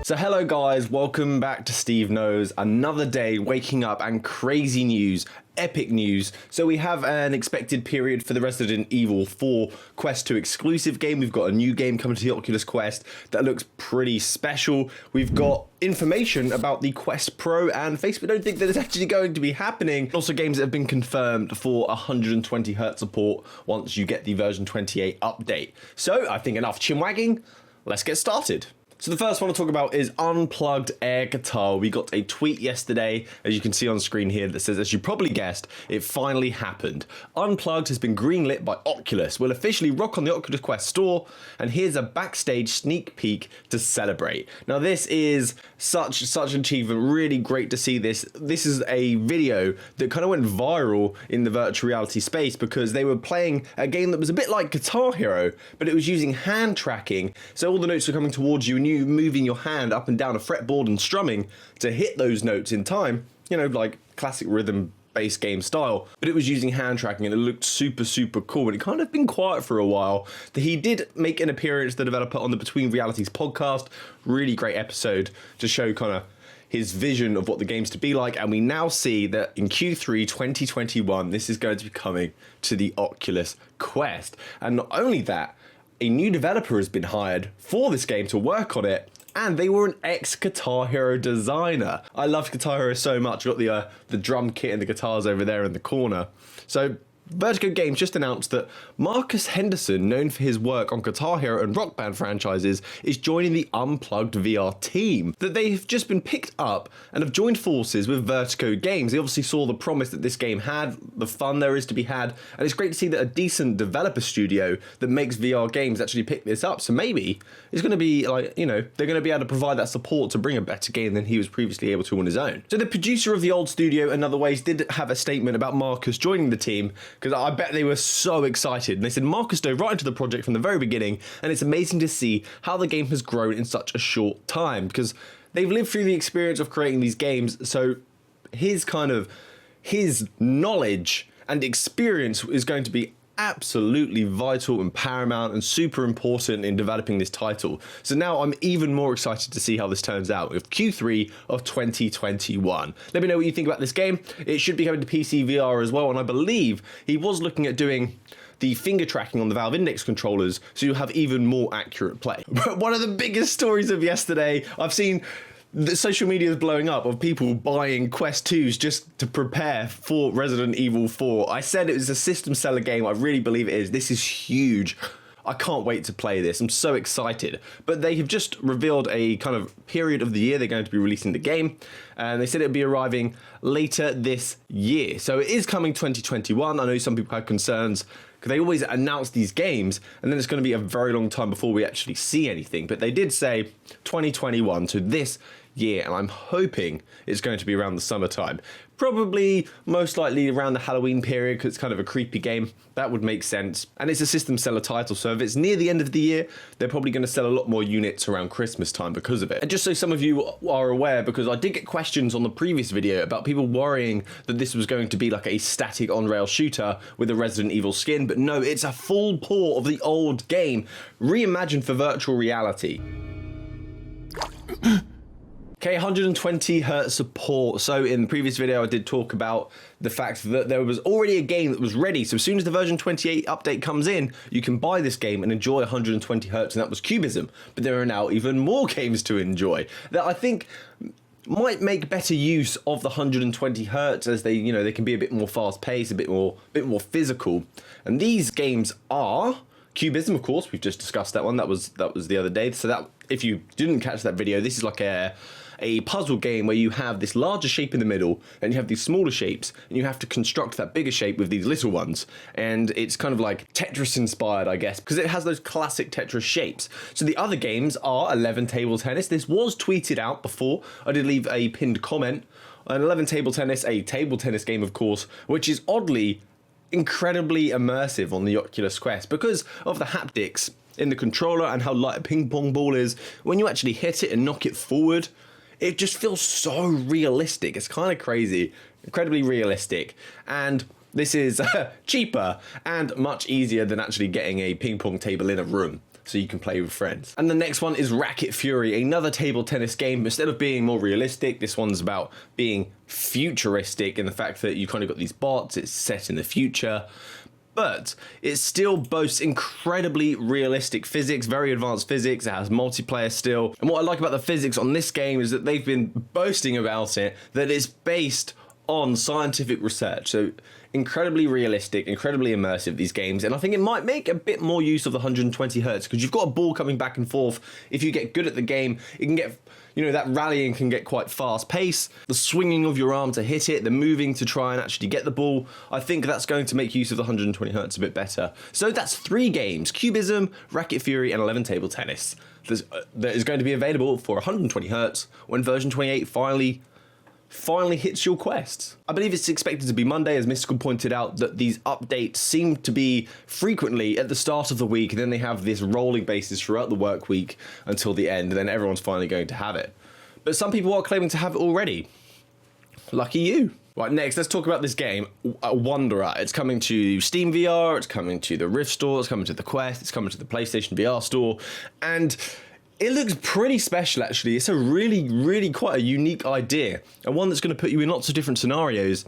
So hello guys, welcome back to SteveKnows. Another day waking up and crazy news, epic news. So we have an expected period for the Resident Evil 4 Quest 2 exclusive game. We've got a new game coming to the Oculus Quest that looks pretty special. We've got information about the Quest Pro and Facebook don't think that it's actually going to be happening. Also games that have been confirmed for 120Hz support once you get the version 28 update. So I think enough chinwagging, let's get started. So the first one to talk about is unplugged air guitar. We got a tweet yesterday, as you can see on screen here, that says, as you probably guessed, it finally happened. Unplugged has been greenlit by Oculus. We'll officially rock on the Oculus Quest store, and here's a backstage sneak peek to celebrate. Now this is such an achievement, really great to see this. This is a video that kind of went viral in the virtual reality space because they were playing a game that was a bit like Guitar Hero, but it was using hand tracking. So all the notes were coming towards you and you moving your hand up and down a fretboard and strumming to hit those notes in time, you know, like classic rhythm based game style, but it was using hand tracking and it looked super cool. And it kind of been quiet for a while. He did make an appearance, the developer, on the Between Realities podcast. Really great episode to show kind of his vision of what the game's to be like, and we now see that in Q3 2021 this is going to be coming to the Oculus Quest. And not only that, a new developer has been hired for this game to work on it, and they were an ex-Guitar Hero designer. I loved Guitar Hero so much. Got the drum kit and the guitars over there in the corner. So Vertigo Games just announced that Marcus Henderson, known for his work on Guitar Hero and Rock Band franchises, is joining the Unplugged VR team. That they've just been picked up and have joined forces with Vertigo Games. They obviously saw the promise that this game had, the fun there is to be had, and it's great to see that a decent developer studio that makes VR games actually pick this up. So maybe it's going to be like, you know, they're going to be able to provide that support to bring a better game than he was previously able to on his own. So the producer of the old studio, Another Ways, did have a statement about Marcus joining the team, because I bet they were so excited. And they said Marcus dove right into the project from the very beginning, and it's amazing to see how the game has grown in such a short time, because they've lived through the experience of creating these games. So his knowledge and experience is going to be absolutely vital and paramount and super important in developing this title. So now I'm even more excited to see how this turns out with Q3 of 2021. Let me know what you think about this game. It should be coming to PCVR as well, and I believe he was looking at doing the finger tracking on the Valve Index controllers, so you'll have even more accurate play. But one of the biggest stories of yesterday, I've seen the social media is blowing up of people buying Quest 2s just to prepare for Resident Evil 4. I said it was a system seller game. I really believe it is. This is huge. I can't wait to play this. I'm so excited. But they have just revealed a kind of period of the year they're going to be releasing the game, and they said it'll be arriving later this year. So it is coming 2021. I know some people had concerns because they always announce these games and then it's going to be a very long time before we actually see anything. But they did say 2021, so this year, and I'm hoping it's going to be around the summertime. Probably, most likely around the Halloween period, because it's kind of a creepy game. That would make sense. And it's a system seller title, so if it's near the end of the year, they're probably going to sell a lot more units around Christmas time because of it. And just so some of you are aware, because I did get questions on the previous video about people worrying that this was going to be like a static on-rail shooter with a Resident Evil skin, but no, it's a full port of the old game, reimagined for virtual reality. Okay, 120Hz support. So in the previous video, I did talk about the fact that there was already a game that was ready. So as soon as the version 28 update comes in, you can buy this game and enjoy 120Hz, and that was Cubism. But there are now even more games to enjoy that I think might make better use of the 120Hz, as they, you know, they can be a bit more fast paced, a bit more physical. And these games are Cubism, of course. We've just discussed that one. That was the other day. So that, if you didn't catch that video, this is like a puzzle game where you have this larger shape in the middle and you have these smaller shapes and you have to construct that bigger shape with these little ones. And it's kind of like Tetris inspired, I guess, because it has those classic Tetris shapes. So the other games are 11 Table Tennis. This was tweeted out before. I did leave a pinned comment. An 11 Table Tennis, a table tennis game, of course, which is oddly incredibly immersive on the Oculus Quest because of the haptics in the controller and how light a ping pong ball is. When you actually hit it and knock it forward, it just feels so realistic. It's kind of crazy, incredibly realistic. And this is cheaper and much easier than actually getting a ping pong table in a room. so you can play with friends. And the next one is Racket Fury, another table tennis game. Instead of being more realistic, this one's about being futuristic in the fact that you kind of got these bots, it's set in the future, but it still boasts incredibly realistic physics, very advanced physics. It has multiplayer still. And what I like about the physics on this game is that they've been boasting about it, that it's based on scientific research. So incredibly realistic, incredibly immersive, these games. And I think it might make a bit more use of the 120 hertz because you've got a ball coming back and forth. If you get good at the game, it can get, you know, that rallying can get quite fast paced. The swinging of your arm to hit it, the moving to try and actually get the ball. I think that's going to make use of the 120 hertz a bit better. So that's 3 games, Cubism, Racket Fury, and 11 Table Tennis. That is going to be available for 120 hertz when version 28 finally hits your Quest. I believe it's expected to be Monday, as Mystical pointed out, that these updates seem to be frequently at the start of the week, and then they have this rolling basis throughout the work week until the end, and then everyone's finally going to have it. But some people are claiming to have it already. Lucky you. Right, next, let's talk about this game, Wanderer. It's coming to Steam VR, it's coming to the Rift store, it's coming to the Quest, it's coming to the PlayStation VR store, and it looks pretty special, actually. It's a really quite a unique idea, and one that's going to put you in lots of different scenarios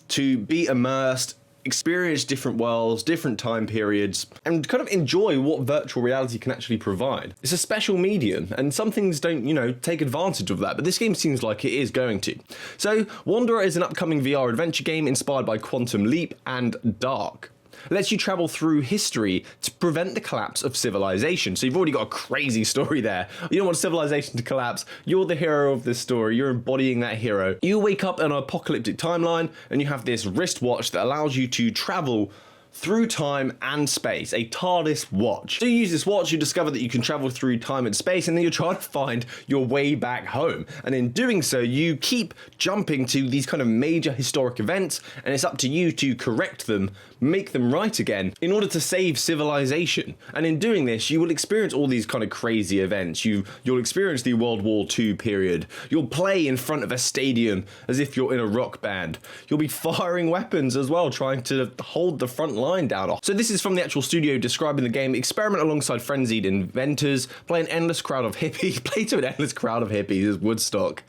to be immersed, experience different worlds, different time periods, and kind of enjoy what virtual reality can actually provide. It's a special medium, and some things don't, you know, take advantage of that, but this game seems like it is going to. So, Wanderer is an upcoming VR adventure game inspired by Quantum Leap and Dark. It lets you travel through history to prevent the collapse of civilization. So you've already got a crazy story there. You don't want civilization to collapse. You're the hero of this story. You're embodying that hero. You wake up in an apocalyptic timeline and you have this wristwatch that allows you to travel through time and space, a TARDIS watch. So you use this watch, you discover that you can travel through time and space, and then you're trying to find your way back home. And in doing so, you keep jumping to these kind of major historic events, and it's up to you to correct them, make them right again, in order to save civilization. And in doing this, you will experience all these kind of crazy events. You'll experience the World War II period. You'll play in front of a stadium as if you're in a rock band. You'll be firing weapons as well, trying to hold the front line down. So this is from the actual studio describing the game. Experiment alongside frenzied inventors, play to an endless crowd of hippies as Woodstock.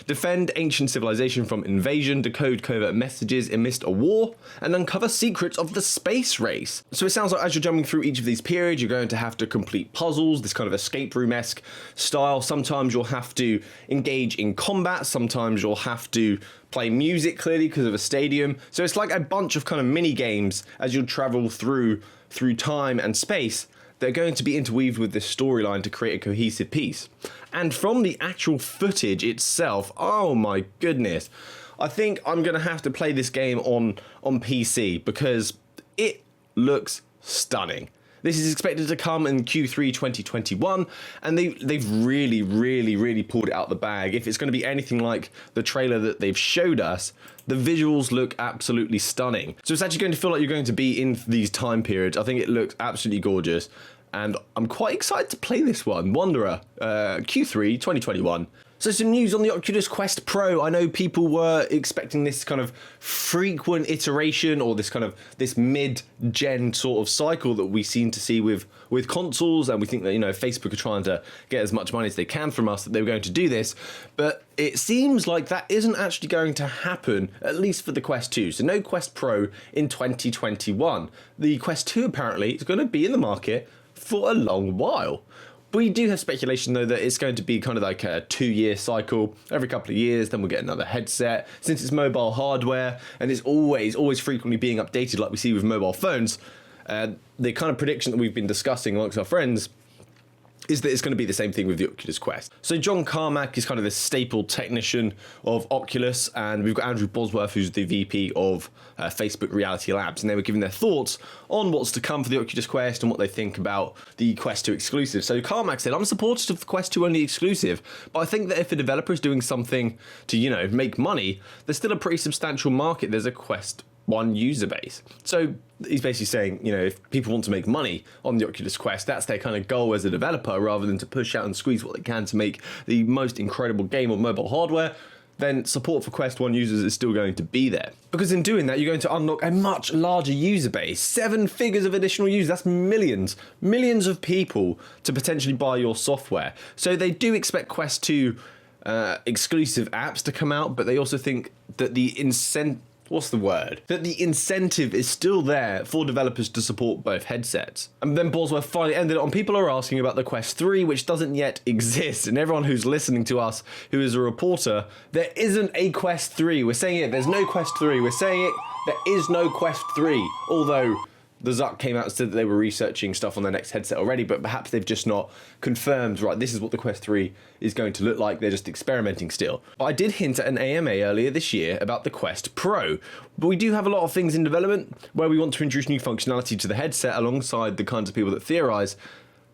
Defend ancient civilization from invasion, decode covert messages amidst a war, and uncover secrets of the space race. So it sounds like as you're jumping through each of these periods, you're going to have to complete puzzles, this kind of escape room-esque style. Sometimes you'll have to engage in combat, sometimes you'll have to play music clearly because of a stadium. So it's like a bunch of kind of mini games as you travel through time and space that are going to be interweaved with this storyline to create a cohesive piece. And from the actual footage itself, oh my goodness, I think I'm going to have to play this game on PC because it looks stunning. This is expected to come in Q3 2021, and they've really pulled it out the bag. If it's going to be anything like the trailer that they've showed us, the visuals look absolutely stunning. So it's actually going to feel like you're going to be in these time periods. I think it looks absolutely gorgeous, and I'm quite excited to play this one. Wanderer, Q3 2021. So some news on the Oculus Quest Pro. I know people were expecting this kind of frequent iteration or this mid-gen sort of cycle that we seem to see with consoles, and we think that, you know, Facebook are trying to get as much money as they can from us, that they were going to do this, but it seems like that isn't actually going to happen, at least for the Quest 2. So no Quest Pro in 2021. The Quest 2 apparently is going to be in the market for a long while. We do have speculation, though, that it's going to be kind of like a 2-year cycle. Every couple of years, then we'll get another headset. Since it's mobile hardware, and it's always frequently being updated like we see with mobile phones, the kind of prediction that we've been discussing amongst our friends is that it's going to be the same thing with the Oculus Quest. So John Carmack is kind of the staple technician of Oculus, and we've got Andrew Bosworth, who's the VP of Facebook Reality Labs, and they were giving their thoughts on what's to come for the Oculus Quest and what they think about the Quest 2 exclusive. So Carmack said, I'm supportive of the Quest 2 only exclusive, but I think that if a developer is doing something to, you know, make money, there's still a pretty substantial market. There's a Quest 1 user base. So he's basically saying, you know, if people want to make money on the Oculus Quest, that's their kind of goal as a developer, rather than to push out and squeeze what they can to make the most incredible game on mobile hardware, then support for Quest 1 users is still going to be there. Because in doing that, you're going to unlock a much larger user base. 7 figures of additional users, that's millions of people to potentially buy your software. So they do expect Quest 2 exclusive apps to come out, but they also think that the incentive is still there for developers to support both headsets. And then Bosworth finally ended on people are asking about the Quest 3, which doesn't yet exist. And everyone who's listening to us, who is a reporter, there isn't a Quest 3. We're saying it, there's no Quest 3. We're saying it, there is no Quest 3. Although the Zuck came out and said that they were researching stuff on their next headset already, but perhaps they've just not confirmed, right, this is what the Quest 3 is going to look like. They're just experimenting still. But I did hint at an AMA earlier this year about the Quest Pro, but we do have a lot of things in development where we want to introduce new functionality to the headset alongside the kinds of people that theorize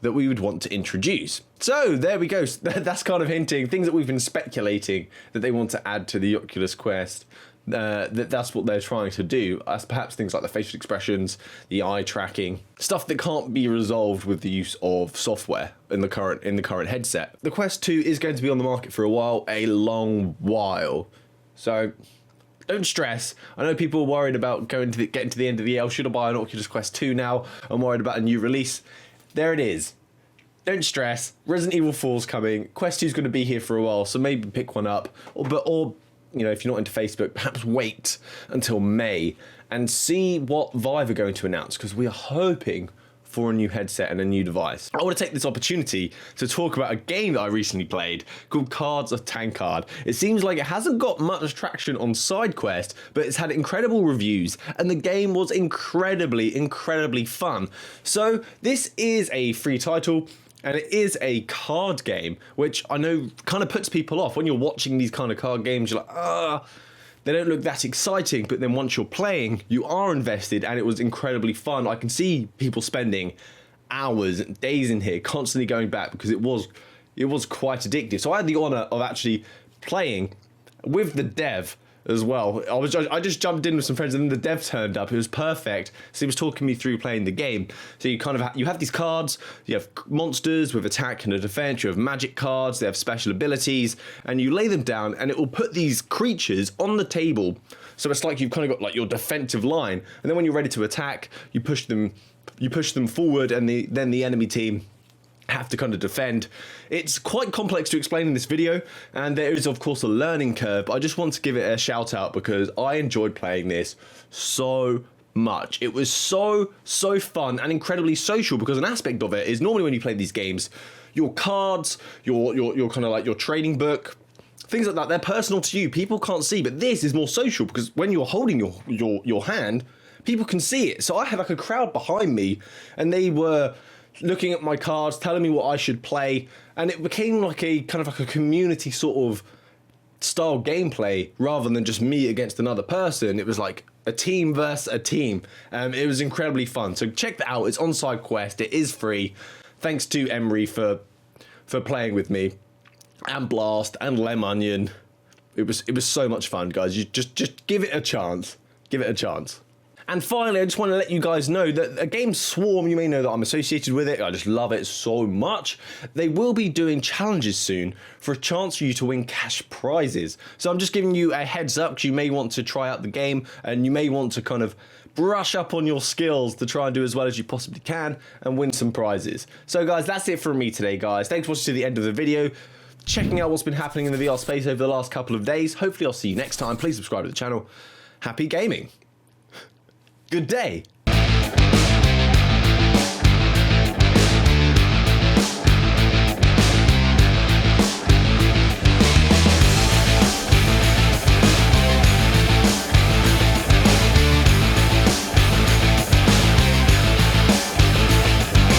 that we would want to introduce. So there we go. That's kind of hinting, things that we've been speculating that they want to add to the Oculus Quest. That's what they're trying to do, as perhaps things like the facial expressions, the eye tracking, stuff that can't be resolved with the use of software in the current headset. The Quest 2 is going to be on the market for a long while. So don't stress. I know people are worried about getting to the end of the year. Should I buy an Oculus Quest 2 now? I'm worried about a new release. There it is. Don't stress. Resident Evil 4's coming. Quest 2's going to be here for a while, so maybe pick one up. Or you know, if you're not into Facebook, perhaps wait until May and see what Vive are going to announce, because we are hoping for a new headset and a new device. I want to take this opportunity to talk about a game that I recently played called Cards of Tankard. It seems like it hasn't got much traction on SideQuest, but it's had incredible reviews, and the game was incredibly fun. So this is a free title, and it is a card game, which I know kind of puts people off. When you're watching these kind of card games, you're like, they don't look that exciting. But then once you're playing, you are invested, and it was incredibly fun. I can see people spending hours and days in here, constantly going back, because it was quite addictive. So I had the honor of actually playing with the dev as well. I just jumped in with some friends, and then the dev turned up. It was perfect. So he was talking me through playing the game. So you kind of you have these cards. You have monsters with attack and a defense. You have magic cards. They have special abilities, and you lay them down, and it will put these creatures on the table. So it's like you've kind of got like your defensive line, and then when you're ready to attack, you push them forward, and then the enemy team have to kind of defend. It's quite complex to explain in this video, and there is of course a learning curve, but I just want to give it a shout out because I enjoyed playing this so much. It was so fun and incredibly social, because an aspect of it is normally when you play these games, your cards, your kind of like your trading book, things like that, they're personal to you. People can't see, but this is more social, because when you're holding your hand, people can see it. So I had like a crowd behind me, and they were looking at my cards, telling me what I should play, and it became like a kind of like a community sort of style gameplay rather than just me against another person. It was like a team versus a team. It was incredibly fun. So check that out. It's on SideQuest. It is free. Thanks to Emery for playing with me, and Blast and Lemonion. It was so much fun, guys. You just give it a chance. Give it a chance. And finally, I just want to let you guys know that a game Swarm, you may know that I'm associated with it. I just love it so much. They will be doing challenges soon for a chance for you to win cash prizes. So I'm just giving you a heads up, because you may want to try out the game, and you may want to kind of brush up on your skills to try and do as well as you possibly can and win some prizes. So guys, that's it from me today, guys. Thanks for watching to the end of the video, checking out what's been happening in the VR space over the last couple of days. Hopefully I'll see you next time. Please subscribe to the channel. Happy gaming. Good day.